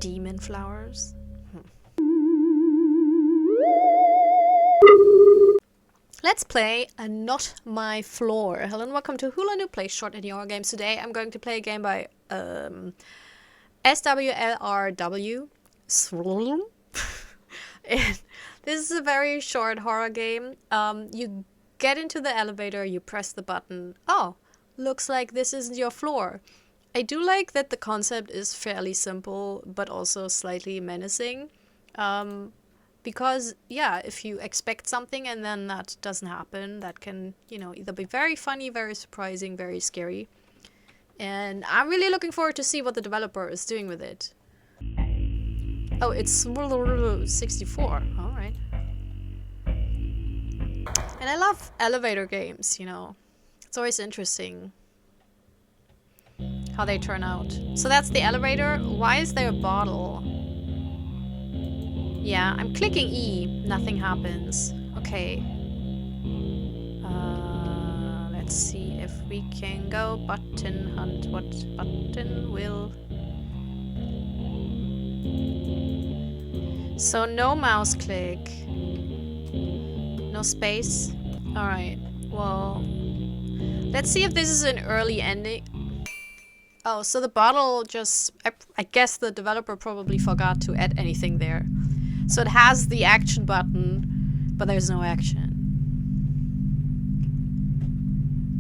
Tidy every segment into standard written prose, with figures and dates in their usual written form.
demon flowers. Let's play a Not My Floor. Hello and welcome to Hula New Play Short and Horror Games. Today I'm going to play a game by SWLRW. And this is a very short horror game. You get into the elevator, you press the button. Oh, looks like this isn't your floor. I do like that the concept is fairly simple, but also slightly menacing. Because, yeah, if you expect something and then that doesn't happen, that can, you know, either be very funny, very surprising, very scary. And I'm really looking forward to see what the developer is doing with it. Oh, it's 64. Alright. And I love elevator games, you know. It's always interesting how they turn out. So that's the elevator. Why is there a bottle? Yeah, I'm clicking E. Nothing happens. Okay. Let's see if we can go button hunt. What button will... So no mouse click. No space. Alright, well... Let's see if this is an early ending. Oh, so the bottle just... I guess the developer probably forgot to add anything there. So it has the action button, but there's no action.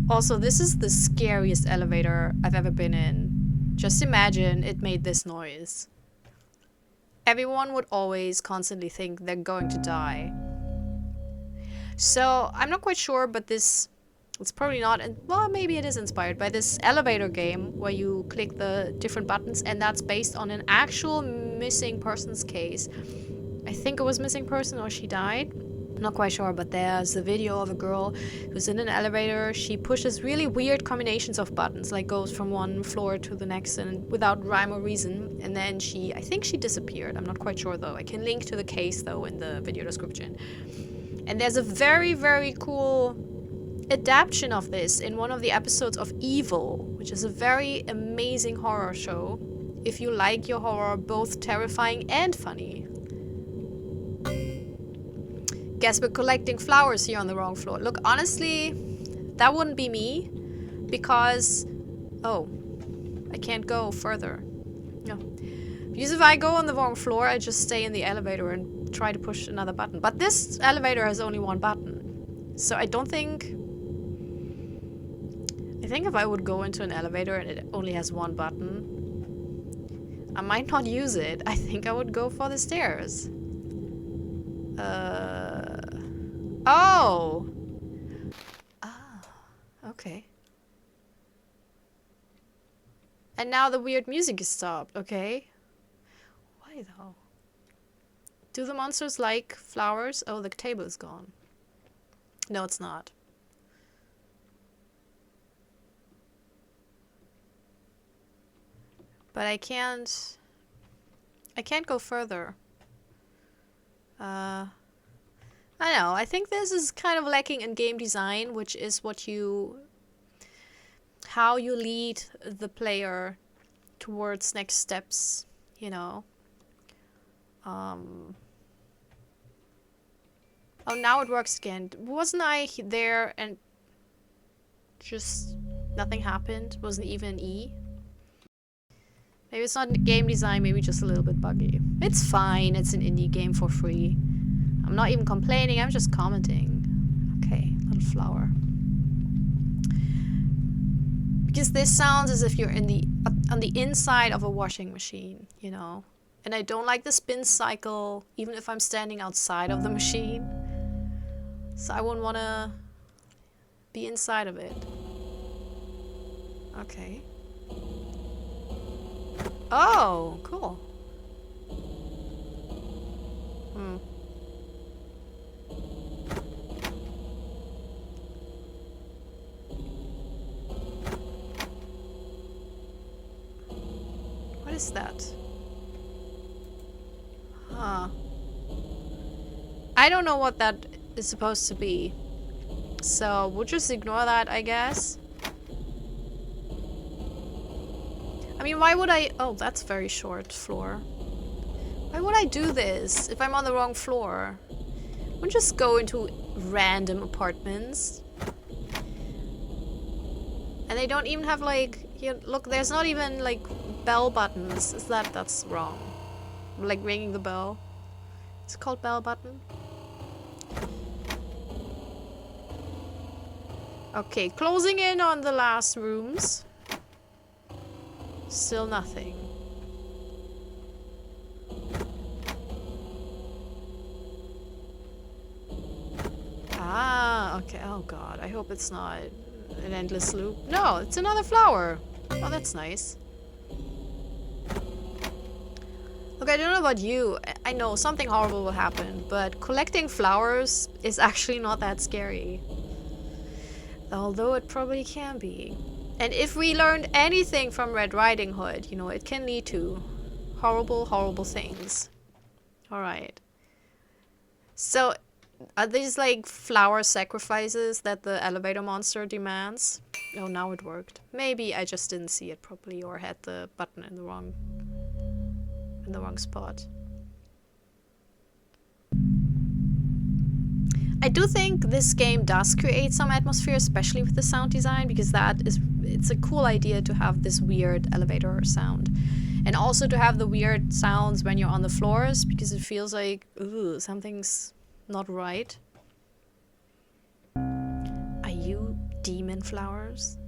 Also, this is the scariest elevator I've ever been in. Just imagine it made this noise. Everyone would always constantly think they're going to die. So, I'm not quite sure, but this... It's probably not... Well, maybe it is inspired by this elevator game where you click the different buttons, and that's based on an actual missing person's case. I think it was missing person or she died. I'm not quite sure, but there's a video of a girl who's in an elevator. She pushes really weird combinations of buttons, like goes from one floor to the next and without rhyme or reason. And then I think she disappeared. I'm not quite sure though. I can link to the case though in the video description. And there's a very, very cool adaptation of this in one of the episodes of Evil, which is a very amazing horror show. If you like your horror both terrifying and funny. Guess we're collecting flowers here on the wrong floor. Look, honestly, that wouldn't be me. Because... Oh. I can't go further. No. Because if I go on the wrong floor, I just stay in the elevator and try to push another button. But this elevator has only one button. So I don't think... I think if I would go into an elevator and it only has one button, I might not use it. I think I would go for the stairs. Oh! Ah, okay. And now the weird music is stopped, okay? Why though? Do the monsters like flowers? Oh, the table is gone. No, it's not. But I can't go further. I don't know, I think this is kind of lacking in game design, which is how you lead the player towards next steps, you know. Oh, now it works again. Wasn't I there and just nothing happened? Wasn't even E? Maybe it's not game design, maybe just a little bit buggy. It's fine, it's an indie game for free. I'm not even complaining, I'm just commenting. Okay, little flower. Because this sounds as if you're on the inside of a washing machine, you know? And I don't like the spin cycle, even if I'm standing outside of the machine. So I wouldn't want to be inside of it. Okay. Oh, cool. What is that? Huh. I don't know what that is supposed to be. So we'll just ignore that, I guess. I mean, why would I... Oh, that's very short floor. Why would I do this if I'm on the wrong floor? I would just go into random apartments. And they don't even have like, here, look, there's not even like bell buttons. That's wrong. Like ringing the bell. It's called bell button. Okay, closing in on the last rooms. Still nothing. Ah, okay. Oh god, I hope it's not an endless loop. No, it's another flower. Oh, that's nice. Look, I don't know about you. I know something horrible will happen, but collecting flowers is actually not that scary. Although it probably can be. And if we learned anything from Red Riding Hood, you know, it can lead to horrible, horrible things. Alright. So, are these like flower sacrifices that the elevator monster demands? Oh, now it worked. Maybe I just didn't see it properly or had the button in the wrong spot. I do think this game does create some atmosphere, especially with the sound design, because it's a cool idea to have this weird elevator sound. And also to have the weird sounds when you're on the floors, because it feels like, ooh, something's not right. Are you demon flowers?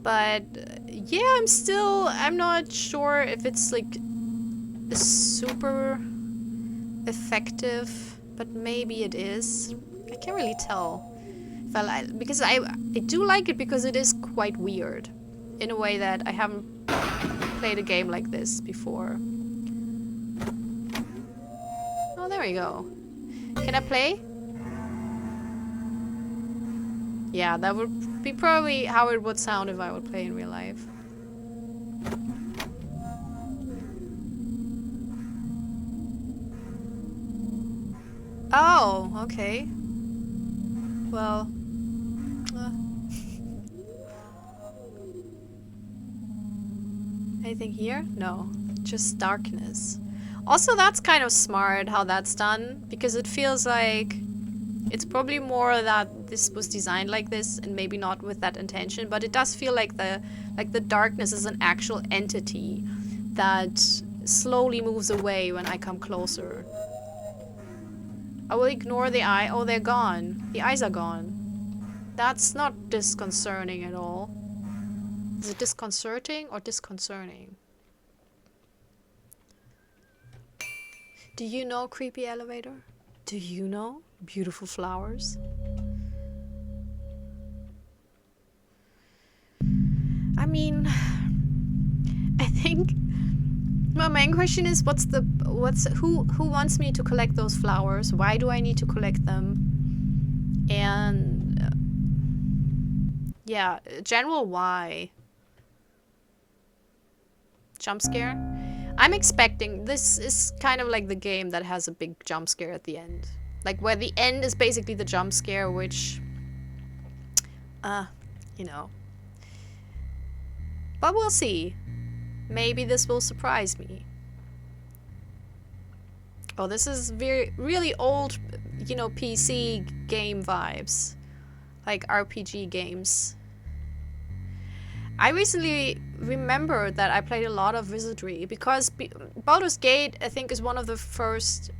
But yeah, I'm not sure if it's like super effective, but maybe it is. I can't really tell. Because I do like it because it is quite weird in a way that I haven't played a game like this before. Oh, there we go. Can I play? Yeah, that would be probably how it would sound if I would play in real life. Oh, okay. Well... Anything here? No. Just darkness. Also, that's kind of smart how that's done, because it feels like it's probably more that this was designed like this and maybe not with that intention, but it does feel like the darkness is an actual entity that slowly moves away when I come closer. I will ignore the eye. Oh, they're gone. The eyes are gone. That's not disconcerting at all. Is it disconcerting or disconcerting? Do you know creepy elevator? Do you know beautiful flowers? I mean, I think my main question is who wants me to collect those flowers? Why do I need to collect them? And yeah, general why. Jump scare? I'm expecting this is kind of like the game that has a big jump scare at the end. Like where the end is basically the jump scare, which you know. But we'll see. Maybe this will surprise me. Oh, this is really old, you know, PC game vibes. Like RPG games. I recently remembered that I played a lot of Wizardry because Baldur's Gate, I think, is one of the first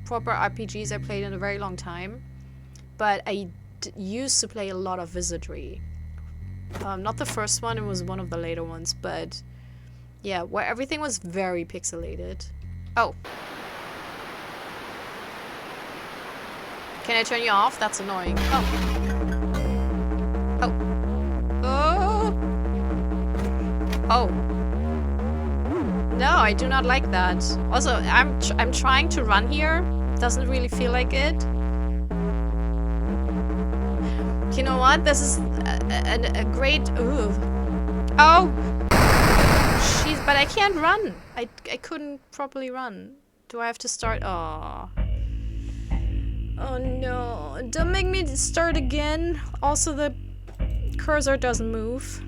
proper RPGs I played in a very long time. But I used to play a lot of Wizardry. Not the first one, it was one of the later ones, but yeah, where everything was very pixelated. Oh. Can I turn you off? That's annoying. Oh. Oh. Oh. Oh. No, I do not like that. Also, I'm trying to run here. Doesn't really feel like it. You know what? This is a great... Ooh. Oh! Jeez, but I can't run. I couldn't properly run. Do I have to start? Oh. Oh no. Don't make me start again. Also, the cursor doesn't move.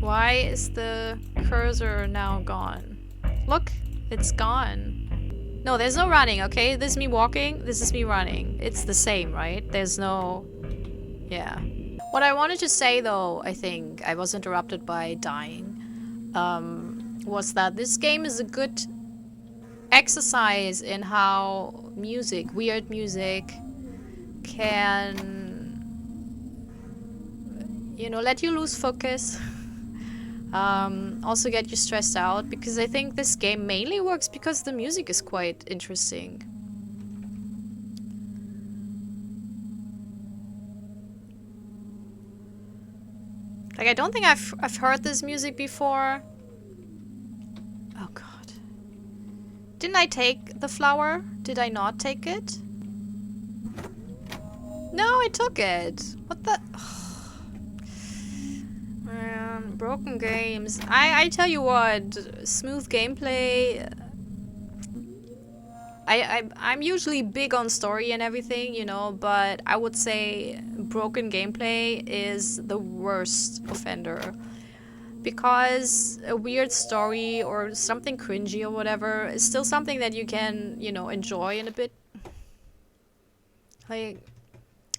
Why is the cursor now gone? Look, it's gone. No, there's no running, okay? This is me walking, this is me running. It's the same, right? There's no... Yeah. What I wanted to say, though, I think I was interrupted by dying, was that this game is a good exercise in how music, weird music, can, you know, let you lose focus. Also get you stressed out, because I think this game mainly works because the music is quite interesting. Like, I don't think I've heard this music before. Oh god. Didn't I take the flower? Did I not take it? No, I took it. What the... Man, broken games. I tell you what, smooth gameplay. I'm usually big on story and everything, you know, but I would say broken gameplay is the worst offender. Because a weird story or something cringy or whatever is still something that you can, you know, enjoy in a bit. Like,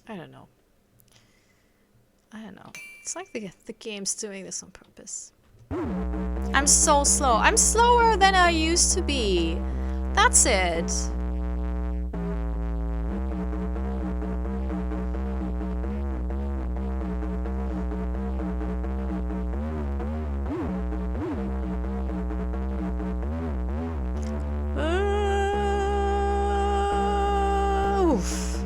I don't know. I don't know. It's like the game's doing this on purpose. I'm so slow. I'm slower than I used to be. That's it. Oof.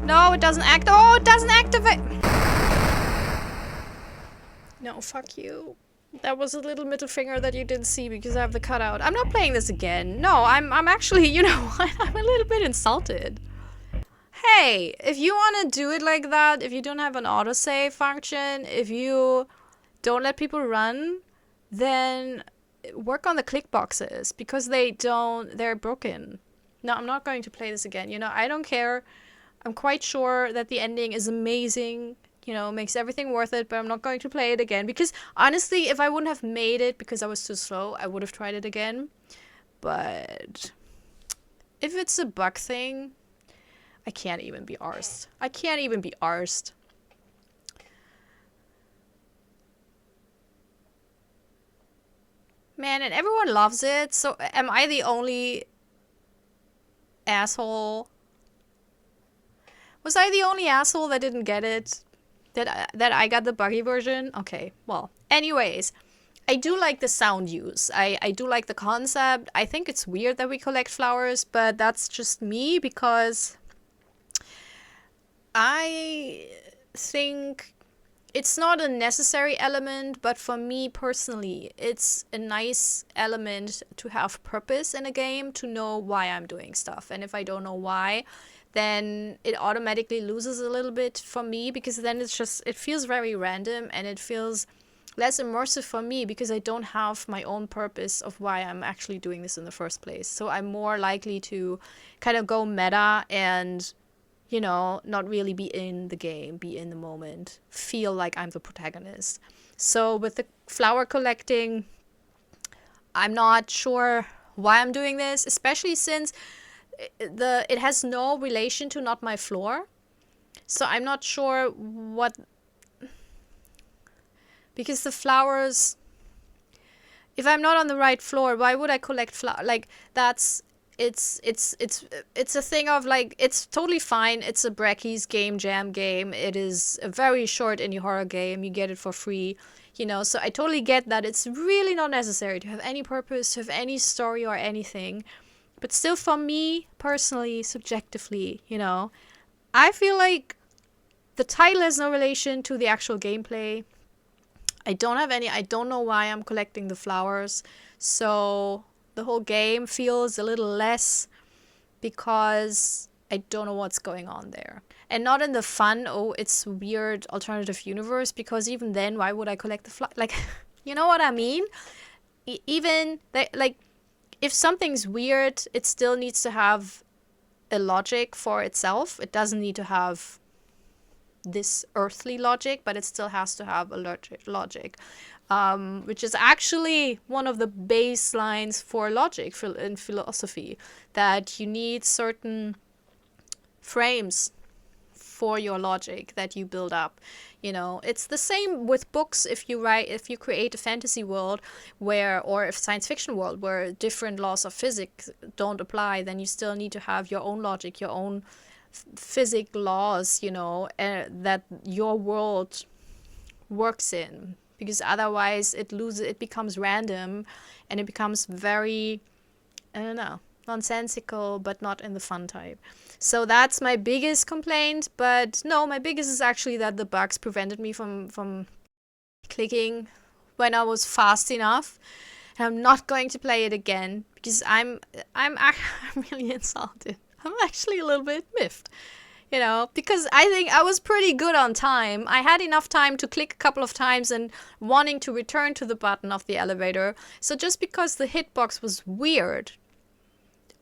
No, it doesn't act. Oh, it doesn't activate. No, fuck you. That was a little middle finger that you didn't see because I have the cutout. I'm not playing this again. No, I'm actually, you know, I'm a little bit insulted. Hey, if you want to do it like that, if you don't have an autosave function, if you don't let people run, then work on the click boxes, because they're broken. No, I'm not going to play this again. You know, I don't care. I'm quite sure that the ending is amazing, you know, makes everything worth it, but I'm not going to play it again, because honestly, if I wouldn't have made it because I was too slow, I would have tried it again. But if it's a bug thing, I can't even be arsed. I can't even be arsed. Man, and everyone loves it, so am I the only asshole? Was I the only asshole that didn't get it? That I got the buggy version? Okay, well, anyways, I do like the sound use. I do like the concept. I think it's weird that we collect flowers, but that's just me, because I think it's not a necessary element, but for me personally, it's a nice element to have purpose in a game, to know why I'm doing stuff. And if I don't know why, then it automatically loses a little bit for me, because then it feels very random, and it feels less immersive for me, because I don't have my own purpose of why I'm actually doing this in the first place. So I'm more likely to kind of go meta and, you know, not really be in the game, be in the moment, feel like I'm the protagonist. So with the flower collecting, I'm not sure why I'm doing this, especially since it has no relation to Not My Floor. So I'm not sure what, because the flowers, if I'm not on the right floor, why would I collect flowers? Like, that's, it's a thing of, like, it's totally fine. It's a Breckies game jam game. It is a very short indie horror game. You get it for free, you know. So I totally get that it's really not necessary to have any purpose, to have any story or anything. But still, for me personally, subjectively, you know, I feel like the title has no relation to the actual gameplay. I don't know why I'm collecting the flowers. So the whole game feels a little less, because I don't know what's going on there. And not in the fun, oh, it's weird alternative universe, because even then, why would I collect the flower? Like, you know what I mean? Even, like, if something's weird, it still needs to have a logic for itself. It doesn't need to have this earthly logic, but it still has to have a logic, which is actually one of the baselines for logic in philosophy, that you need certain frames for your logic that you build up. It's the same with books. If you create a fantasy world or a science fiction world where different laws of physics don't apply, then you still need to have your own logic, your own physics laws, that your world works in, because otherwise it becomes random, and it becomes very, I don't know, nonsensical, but not in the fun type. So that's my biggest complaint. But no, my biggest is actually that the bugs prevented me from clicking when I was fast enough. And I'm not going to play it again because I'm really insulted. I'm actually a little bit miffed, because I think I was pretty good on time. I had enough time to click a couple of times and wanting to return to the button of the elevator. So just because the hitbox was weird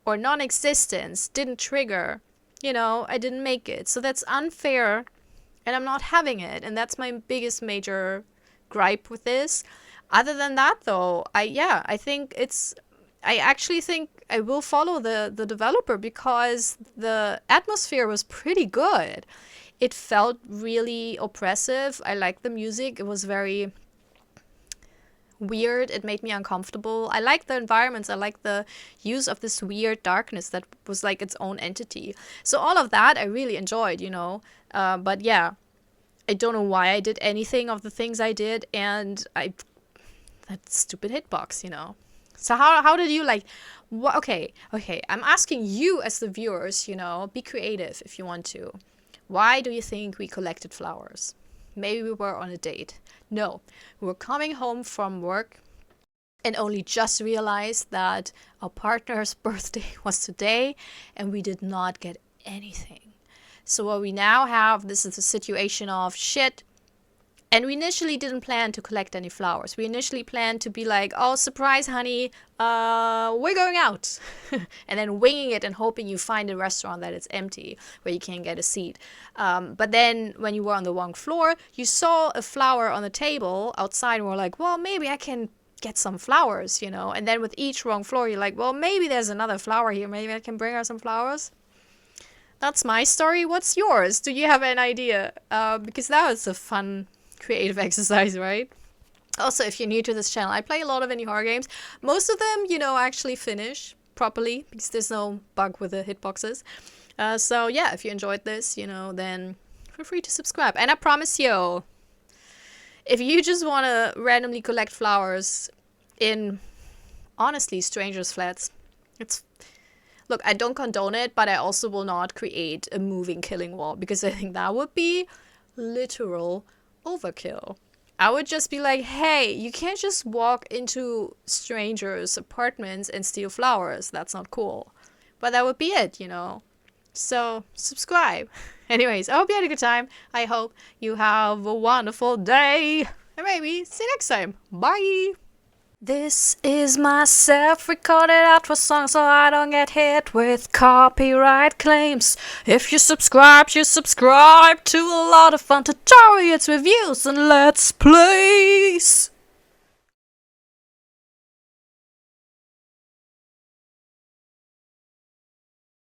or non-existence didn't trigger, I didn't make it. So that's unfair, and I'm not having it. And that's my biggest major gripe with this. Other than that, though, I actually think I will follow the developer, because the atmosphere was pretty good. It felt really oppressive. I liked the music. It was very weird. It made me uncomfortable. I like the environments. I like the use of this weird darkness that was like its own entity. So all of that I really enjoyed, but yeah, I don't know why I did anything of the things I did, and that stupid hitbox, So how did you like? Okay. I'm asking you as the viewers, be creative if you want to. Why do you think we collected flowers? Maybe we were on a date. No, we were coming home from work and only just realized that our partner's birthday was today, and we did not get anything. So what we now have, this is a situation of shit. And we initially didn't plan to collect any flowers. We initially planned to be like, oh, surprise, honey, we're going out. And then winging it and hoping you find a restaurant that is empty where you can get a seat. But then when you were on the wrong floor, you saw a flower on the table outside, and we're like, well, maybe I can get some flowers, And then with each wrong floor, you're like, well, maybe there's another flower here. Maybe I can bring her some flowers. That's my story. What's yours? Do you have an idea? Because that was a fun creative exercise, right? Also, if you're new to this channel, I play a lot of indie horror games. Most of them, I actually finish properly because there's no bug with the hitboxes. So yeah, if you enjoyed this, then feel free to subscribe. And I promise you, if you just want to randomly collect flowers in, honestly, strangers' flats, look, I don't condone it, but I also will not create a moving killing wall, because I think that would be literal overkill. I would just be like, hey, you can't just walk into strangers' apartments and steal flowers. That's not cool. But that would be it, So subscribe. Anyways, I hope you had a good time. I hope you have a wonderful day. And maybe see you next time. Bye. This is my self-recorded outro song, so I don't get hit with copyright claims. If you subscribe to a lot of fun tutorials, reviews, and let's plays.